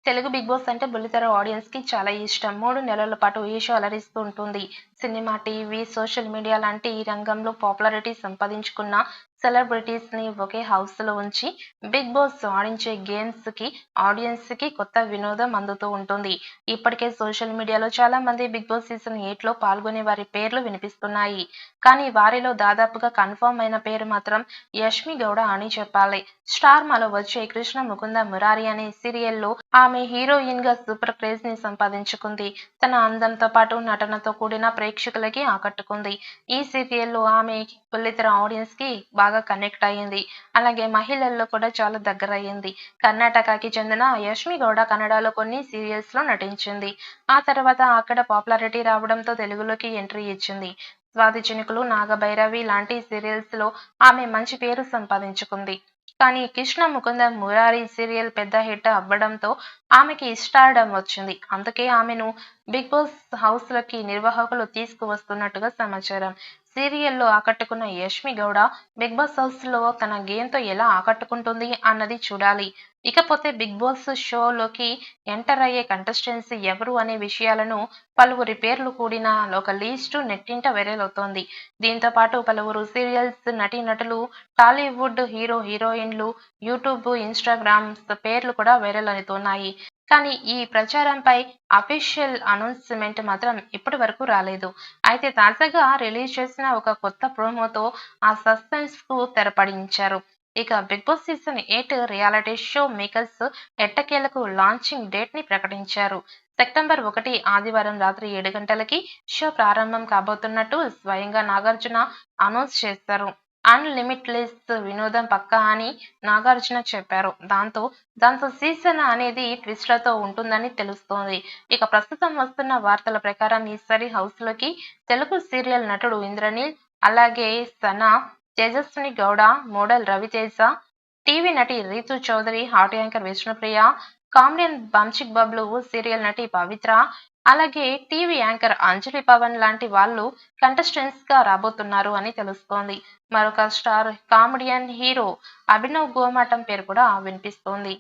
Telugu big boss అంటే బుల్లితెర audience కి చాలా ఇష్టం. 3 నెలల పాటు ఈ షో అలరిస్తూ ఉంటుంది. సినిమా, టీవీ, సోషల్ మీడియా లాంటి ఈ రంగంలో పాపులారిటీ సంపాదించుకున్న సెలబ్రిటీస్ ని ఒకే హౌస్ లో ఉంచి బిగ్ బాస్ ఆడించే గేమ్స్ కి ఆడియన్స్ కి కొత్త వినోదం అందుతూ ఉంటుంది. ఇప్పటికే సోషల్ మీడియాలో చాలా మంది బిగ్ బాస్ సీజన్ 8 లో పాల్గొనే వారి పేర్లు వినిపిస్తున్నాయి. కానీ వారిలో దాదాపుగా కన్ఫర్మ్ అయిన పేరు మాత్రం యష్మి గౌడ అని చెప్పాలి. స్టార్ మాలో వచ్చే కృష్ణ ముకుంద మురారి అనే సీరియల్లో ఆమె హీరోయిన్ గా సూపర్ క్రేజ్ ని సంపాదించుకుంది. తన అందంతో పాటు నటనతో కూడిన ప్రేక్షకులకి ఆకట్టుకుంది. ఈ సీరియల్లో ఆమె బుల్లితెర ఆడియన్స్ కి బాగా కనెక్ట్ అయ్యింది. అలాగే మహిళల్లో కూడా చాలా దగ్గరయ్యింది. కర్ణాటకకి చెందిన యష్మి గౌడ కన్నడలో కొన్ని సీరియల్స్ లో నటించింది. ఆ తర్వాత అక్కడ పాపులారిటీ రావడంతో తెలుగులోకి ఎంట్రీ ఇచ్చింది. స్వాతి చినుకులు, నాగభైరవి లాంటి సీరియల్స్ లో ఆమె మంచి పేరు సంపాదించుకుంది. కానీ కృష్ణ ముకుంద మురారి సీరియల్ పెద్ద హిట్ అవ్వడంతో ఆమెకి స్టార్డమ్ వచ్చింది. అందుకే ఆమెను బిగ్ బాస్ హౌస్ లోకి నిర్వాహకులు తీసుకువస్తున్నట్టుగా సమాచారం. సీరియల్లో ఆకట్టుకున్న Yashmi Gowda Bigg Boss house లో తన గేమ్ తో ఎలా ఆకట్టుకుంటుంది అన్నది చూడాలి. ఇకపోతే బిగ్ బాస్ షోలోకి ఎంటర్ అయ్యే కంటెస్టెంట్స్ ఎవరు అనే విషయాలను పలువురి పేర్లు కూడిన ఒక లిస్టు నెట్టింట వైరల్ అవుతోంది. దీంతో పాటు పలువురు సీరియల్స్ నటీనటులు, టాలీవుడ్ హీరో హీరోయిన్లు, యూట్యూబ్, ఇన్స్టాగ్రామ్స్ పేర్లు కూడా వైరల్ అవుతున్నాయి. కానీ ఈ ప్రచారంపై అఫీషియల్ అనౌన్స్మెంట్ మాత్రం ఇప్పటి వరకు రాలేదు. అయితే తాజాగా రిలీజ్ చేసిన ఒక కొత్త ప్రోమోతో ఆ సస్పెన్స్ కు తెరపడించారు. ఇక Bigg Boss season 8 reality show makers ఎట్టకేలకు లాంచింగ్ డేట్ ని ప్రకటించారు. సెప్టెంబర్ 1 ఆదివారం రాత్రి 7 గంటలకి షో ప్రారంభం కాబోతున్నట్టు స్వయంగా నాగార్జున అనౌన్స్ చేశారు. అన్లిమిట్లెస్ వినోదం పక్కా అని నాగార్జున చెప్పారు. దాంతో సీజన్ అనేది ట్విస్ట్లతో ఉంటుందని తెలుస్తోంది. ఇక ప్రస్తుతం వస్తున్న వార్తల ప్రకారం ఈసారి హౌస్ లోకి తెలుగు సీరియల్ నటుడు ఇంద్రనీల్, అలాగే సనా, తేజస్విని గౌడ, మోడల్ రవితేజ, టీవీ నటి Ritu Chaudhary, hot anchor Vishnupriya, comedian Banchik Bablu, serial నటి పవిత్ర, అలాగే టీవీ యాంకర్ అంజలి పవన్ లాంటి వాళ్ళు కంటెస్టెంట్స్ గా రాబోతున్నారు అని తెలుస్తోంది. మరొక స్టార్ కామెడియన్ హీరో అభినవ్ గోమాటం పేరు కూడా వినిపిస్తోంది.